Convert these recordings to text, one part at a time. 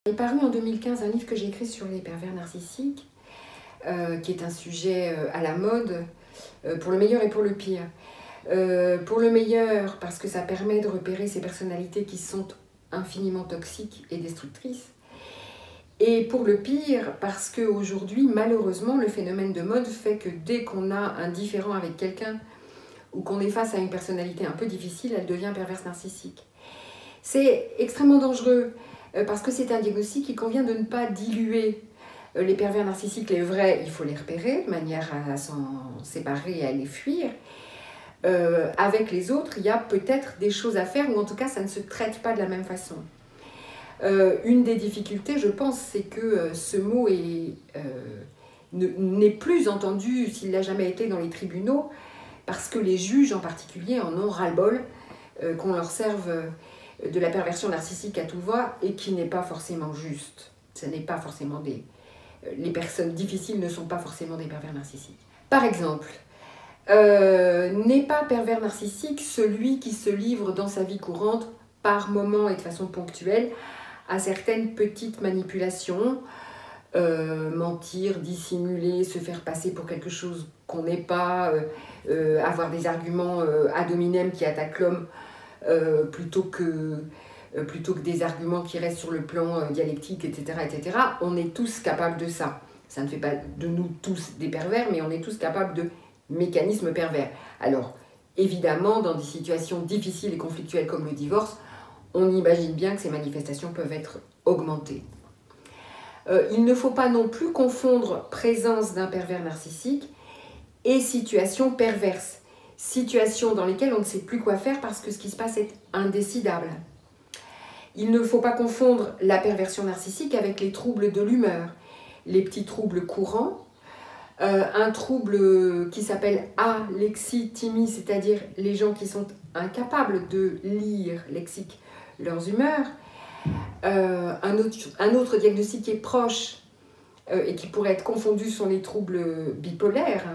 Il est paru en 2015 un livre que j'ai écrit sur les pervers narcissiques, qui est un sujet à la mode, pour le meilleur et pour le pire. Pour le meilleur, parce que ça permet de repérer ces personnalités qui sont infiniment toxiques et destructrices. Et pour le pire, parce qu'aujourd'hui, malheureusement, le phénomène de mode fait que dès qu'on a un différend avec quelqu'un ou qu'on est face à une personnalité un peu difficile, elle devient perverse narcissique. C'est extrêmement dangereux parce que c'est un diagnostic qui convient de ne pas diluer les pervers narcissiques. Les vrais, il faut les repérer de manière à s'en séparer et à les fuir. Avec les autres, il y a peut-être des choses à faire, ou en tout cas, ça ne se traite pas de la même façon. Une des difficultés, je pense, c'est que ce mot n'est plus entendu, s'il n'a jamais été dans les tribunaux, parce que les juges en particulier en ont ras-le-bol, qu'on leur serve de la perversion narcissique à tout va, et qui n'est pas forcément juste. Ce n'est pas forcément les personnes difficiles ne sont pas forcément des pervers narcissiques. Par exemple, n'est pas pervers narcissique celui qui se livre dans sa vie courante, par moments et de façon ponctuelle, à certaines petites manipulations, mentir, dissimuler, se faire passer pour quelque chose qu'on n'est pas, avoir des arguments ad hominem qui attaquent l'homme plutôt que des arguments qui restent sur le plan dialectique, etc., etc. On est tous capables de ça. Ça ne fait pas de nous tous des pervers, mais on est tous capables de mécanismes pervers. Alors, évidemment, dans des situations difficiles et conflictuelles comme le divorce, on imagine bien que ces manifestations peuvent être augmentées. Il ne faut pas non plus confondre présence d'un pervers narcissique et situation perverse. Situations dans lesquelles on ne sait plus quoi faire parce que ce qui se passe est indécidable. Il ne faut pas confondre la perversion narcissique avec les troubles de l'humeur, les petits troubles courants, un trouble qui s'appelle alexithymie, c'est-à-dire les gens qui sont incapables de lire lexique leurs humeurs. Un autre diagnostic qui est proche et qui pourrait être confondu sont les troubles bipolaires.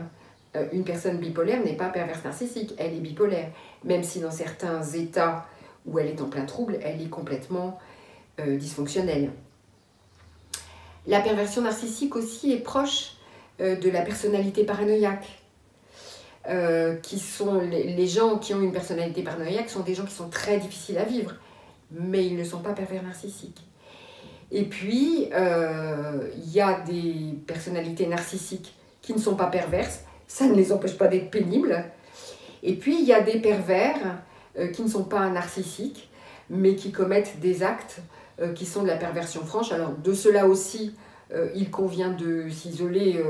Une personne bipolaire n'est pas perverse narcissique, elle est bipolaire, même si dans certains états où elle est en plein trouble, elle est complètement dysfonctionnelle. La perversion narcissique aussi est proche de la personnalité paranoïaque. Qui sont les gens qui ont une personnalité paranoïaque sont des gens qui sont très difficiles à vivre, mais ils ne sont pas pervers narcissiques. Et puis, il y a des personnalités narcissiques qui ne sont pas perverses, ça ne les empêche pas d'être pénibles. Et puis, il y a des pervers qui ne sont pas narcissiques, mais qui commettent des actes qui sont de la perversion franche. Alors, de cela aussi, il convient de s'isoler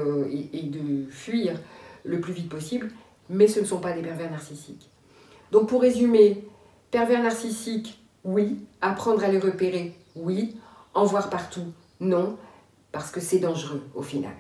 et de fuir le plus vite possible, mais ce ne sont pas des pervers narcissiques. Donc, pour résumer, pervers narcissiques, oui. Apprendre à les repérer, oui. En voir partout, non, parce que c'est dangereux au final.